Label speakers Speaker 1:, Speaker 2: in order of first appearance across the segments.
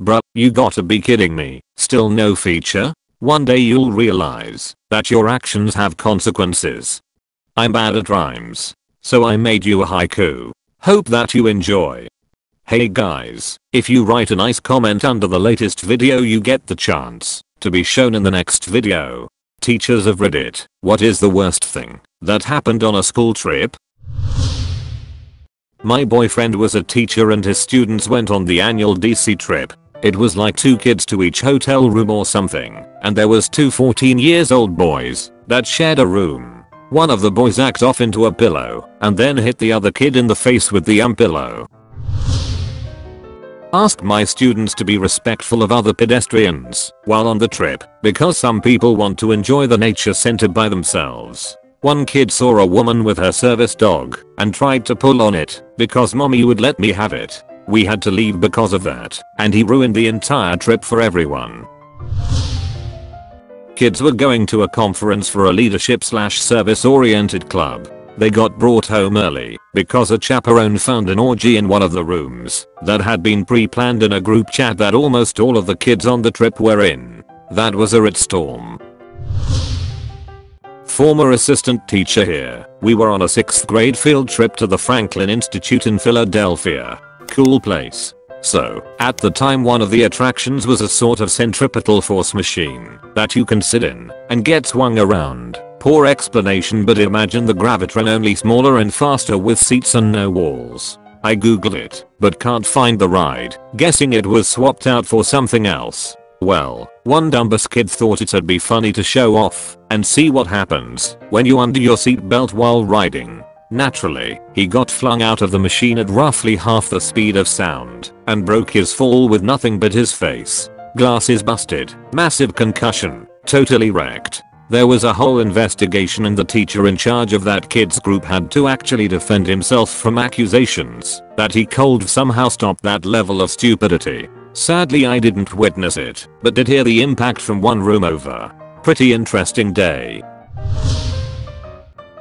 Speaker 1: Bruh, you gotta be kidding me. Still no feature? One day you'll realize that your actions have consequences. I'm bad at rhymes, so I made you a haiku. Hope that you enjoy. Hey guys, if you write a nice comment under the latest video you get the chance to be shown in the next video. Teachers of Reddit, what is the worst thing that happened on a school trip? My boyfriend was a teacher and his students went on the annual DC trip. It was like 2 kids to each hotel room or something, and there was 2 14-year-old boys that shared a room. One of the boys hacked off into a pillow and then hit the other kid in the face with the pillow. Ask my students to be respectful of other pedestrians while on the trip because some people want to enjoy the nature center by themselves. One kid saw a woman with her service dog and tried to pull on it because mommy would let me have it. We had to leave because of that, and he ruined the entire trip for everyone. Kids were going to a conference for a leadership/service oriented club. They got brought home early because a chaperone found an orgy in one of the rooms that had been pre-planned in a group chat that almost all of the kids on the trip were in. That was a shitstorm. Former assistant teacher here. We were on a 6th grade field trip to the Franklin Institute in Philadelphia. Cool place. So, at the time one of the attractions was a sort of centripetal force machine that you can sit in and get swung around. Poor explanation, but imagine the Gravitron only smaller and faster with seats and no walls. I googled it, but can't find the ride, guessing it was swapped out for something else. Well, one dumbass kid thought it'd be funny to show off and see what happens when you undo your seatbelt while riding. Naturally, he got flung out of the machine at roughly half the speed of sound and broke his fall with nothing but his face. Glasses busted, massive concussion, totally wrecked. There was a whole investigation and the teacher in charge of that kid's group had to actually defend himself from accusations that he could somehow stop that level of stupidity. Sadly I didn't witness it, but did hear the impact from one room over. Pretty interesting day.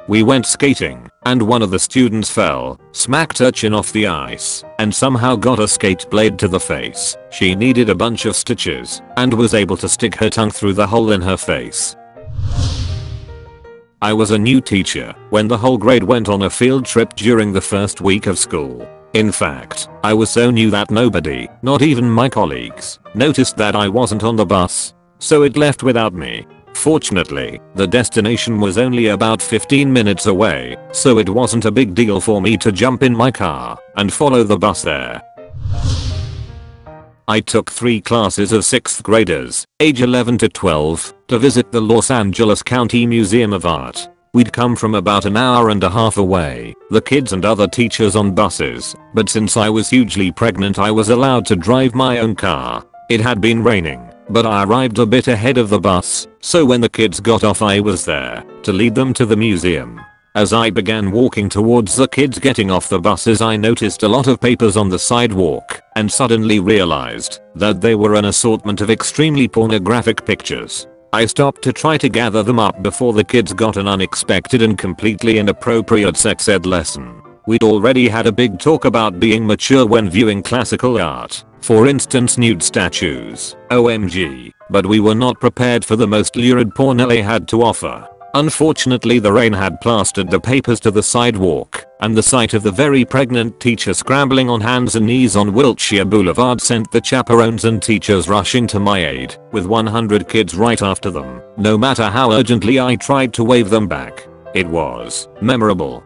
Speaker 1: We went skating, and one of the students fell, smacked her chin off the ice, and somehow got a skate blade to the face. She needed a bunch of stitches, and was able to stick her tongue through the hole in her face. I was a new teacher when the whole grade went on a field trip during the first week of school. In fact, I was so new that nobody, not even my colleagues, noticed that I wasn't on the bus, so it left without me. Fortunately, the destination was only about 15 minutes away, so it wasn't a big deal for me to jump in my car and follow the bus there. I took 3 classes of 6th graders, age 11 to 12, to visit the Los Angeles County Museum of Art. We'd come from about an hour and a half away, the kids and other teachers on buses, but since I was hugely pregnant I was allowed to drive my own car. It had been raining, but I arrived a bit ahead of the bus, so when the kids got off I was there to lead them to the museum. As I began walking towards the kids getting off the buses I noticed a lot of papers on the sidewalk and suddenly realized that they were an assortment of extremely pornographic pictures. I stopped to try to gather them up before the kids got an unexpected and completely inappropriate sex ed lesson. We'd already had a big talk about being mature when viewing classical art, for instance nude statues, OMG, but we were not prepared for the most lurid porn LA had to offer. Unfortunately the rain had plastered the papers to the sidewalk, and the sight of the very pregnant teacher scrambling on hands and knees on Wilshire Boulevard sent the chaperones and teachers rushing to my aid, with 100 kids right after them. No matter how urgently I tried to wave them back, it was memorable.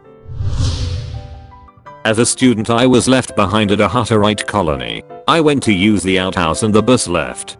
Speaker 1: As a student I was left behind at a Hutterite colony. I went to use the outhouse and the bus left.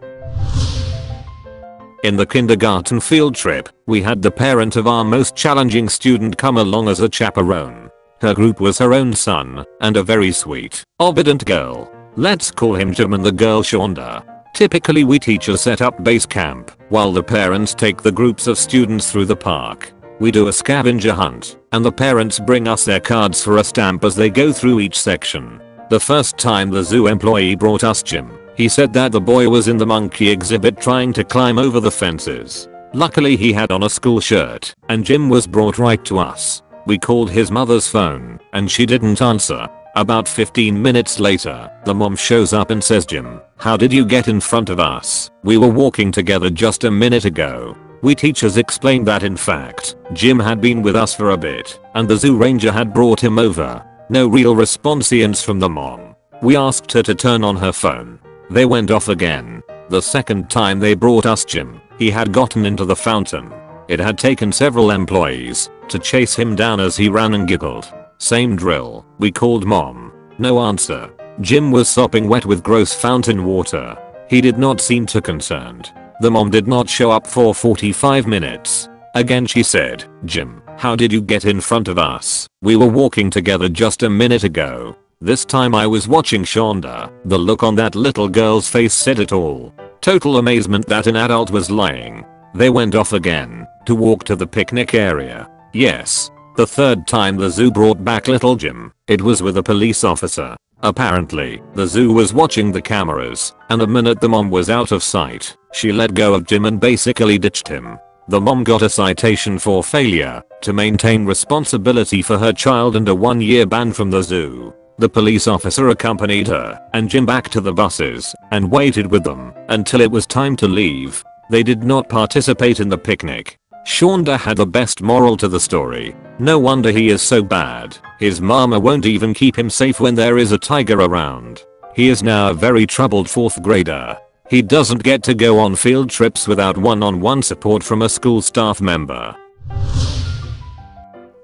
Speaker 1: In the kindergarten field trip, we had the parent of our most challenging student come along as a chaperone. Her group was her own son, and a very sweet, obedient girl. Let's call him Jim and the girl Shonda. Typically we teachers set up base camp, while the parents take the groups of students through the park. We do a scavenger hunt, and the parents bring us their cards for a stamp as they go through each section. The first time the zoo employee brought us Jim, he said that the boy was in the monkey exhibit trying to climb over the fences. Luckily he had on a school shirt, and Jim was brought right to us. We called his mother's phone, and she didn't answer. About 15 minutes later, the mom shows up and says, "Jim, how did you get in front of us? We were walking together just a minute ago." We teachers explained that in fact, Jim had been with us for a bit, and the zoo ranger had brought him over. No real response from the mom. We asked her to turn on her phone. They went off again. The second time they brought us Jim, he had gotten into the fountain. It had taken several employees to chase him down as he ran and giggled. Same drill. We called mom. No answer. Jim was sopping wet with gross fountain water. He did not seem too concerned. The mom did not show up for 45 minutes. Again she said, "Jim, how did you get in front of us? We were walking together just a minute ago." This time I was watching Shonda. The look on that little girl's face said it all. Total amazement that an adult was lying. They went off again to walk to the picnic area. Yes. The third time the zoo brought back little Jim, it was with a police officer. Apparently, the zoo was watching the cameras, and the minute the mom was out of sight, she let go of Jim and basically ditched him. The mom got a citation for failure to maintain responsibility for her child and a 1-year ban from the zoo. The police officer accompanied her and Jim back to the buses and waited with them until it was time to leave. They did not participate in the picnic. Shonda had the best moral to the story. No wonder he is so bad. His mama won't even keep him safe when there is a tiger around. He is now a very troubled 4th grader. He doesn't get to go on field trips without one-on-one support from a school staff member.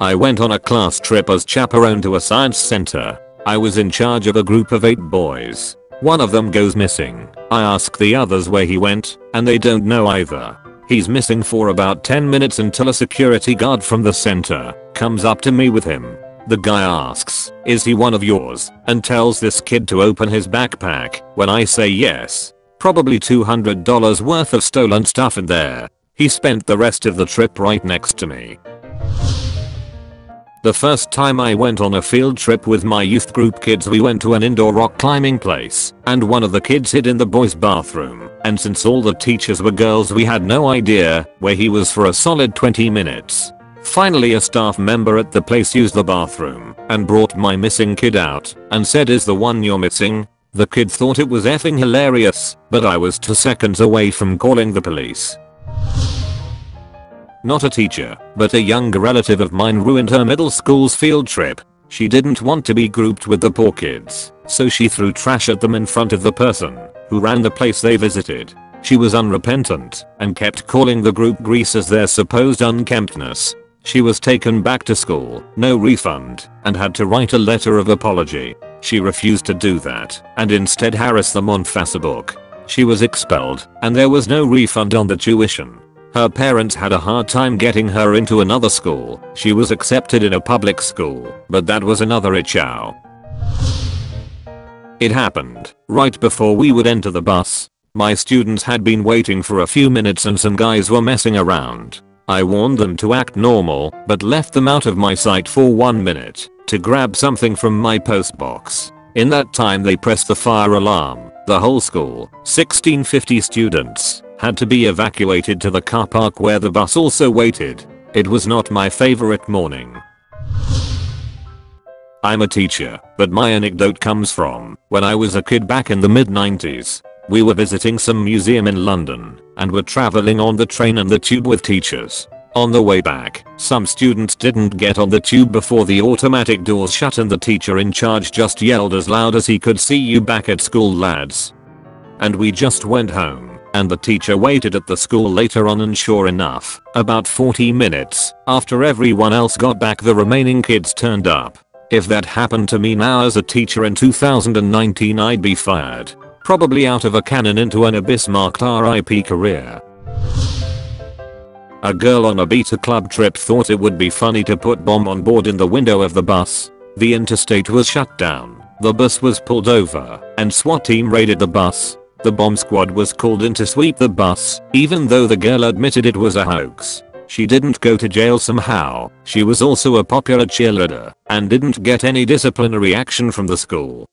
Speaker 1: I went on a class trip as chaperone to a science center. I was in charge of a group of 8 boys. One of them goes missing. I ask the others where he went, and they don't know either. He's missing for about 10 minutes until a security guard from the center comes up to me with him. The guy asks, "Is he one of yours?" and tells this kid to open his backpack. When I say yes, probably $200 worth of stolen stuff in there. He spent the rest of the trip right next to me. The first time I went on a field trip with my youth group kids, we went to an indoor rock climbing place, and one of the kids hid in the boys' bathroom, and since all the teachers were girls we had no idea where he was for a solid 20 minutes. Finally a staff member at the place used the bathroom and brought my missing kid out and said, "Is the one you're missing?" The kid thought it was effing hilarious, but I was 2 seconds away from calling the police. Not a teacher, but a younger relative of mine ruined her middle school's field trip. She didn't want to be grouped with the poor kids, so she threw trash at them in front of the person who ran the place they visited. She was unrepentant and kept calling the group grease as their supposed unkemptness. She was taken back to school, no refund, and had to write a letter of apology. She refused to do that and instead harassed them on Facebook. She was expelled, and there was no refund on the tuition. Her parents had a hard time getting her into another school. She was accepted in a public school, but that was another issue. It happened right before we would enter the bus. My students had been waiting for a few minutes and some guys were messing around. I warned them to act normal, but left them out of my sight for 1 minute to grab something from my postbox. In that time they pressed the fire alarm. The whole school, 1650 students, had to be evacuated to the car park where the bus also waited. It was not my favorite morning. I'm a teacher, but my anecdote comes from when I was a kid back in the mid-90s. We were visiting some museum in London and were traveling on the train and the tube with teachers. On the way back, some students didn't get on the tube before the automatic doors shut and the teacher in charge just yelled as loud as he could, "See you back at school, lads." And we just went home. And the teacher waited at the school later on, and sure enough, about 40 minutes after everyone else got back, the remaining kids turned up. If that happened to me now as a teacher in 2019, I'd be fired. Probably out of a cannon into an abyss marked RIP career. A girl on a beta club trip thought it would be funny to put bomb on board in the window of the bus. The interstate was shut down. The bus was pulled over and SWAT team raided the bus. The bomb squad was called in to sweep the bus, even though the girl admitted it was a hoax. She didn't go to jail somehow. She was also a popular cheerleader and didn't get any disciplinary action from the school.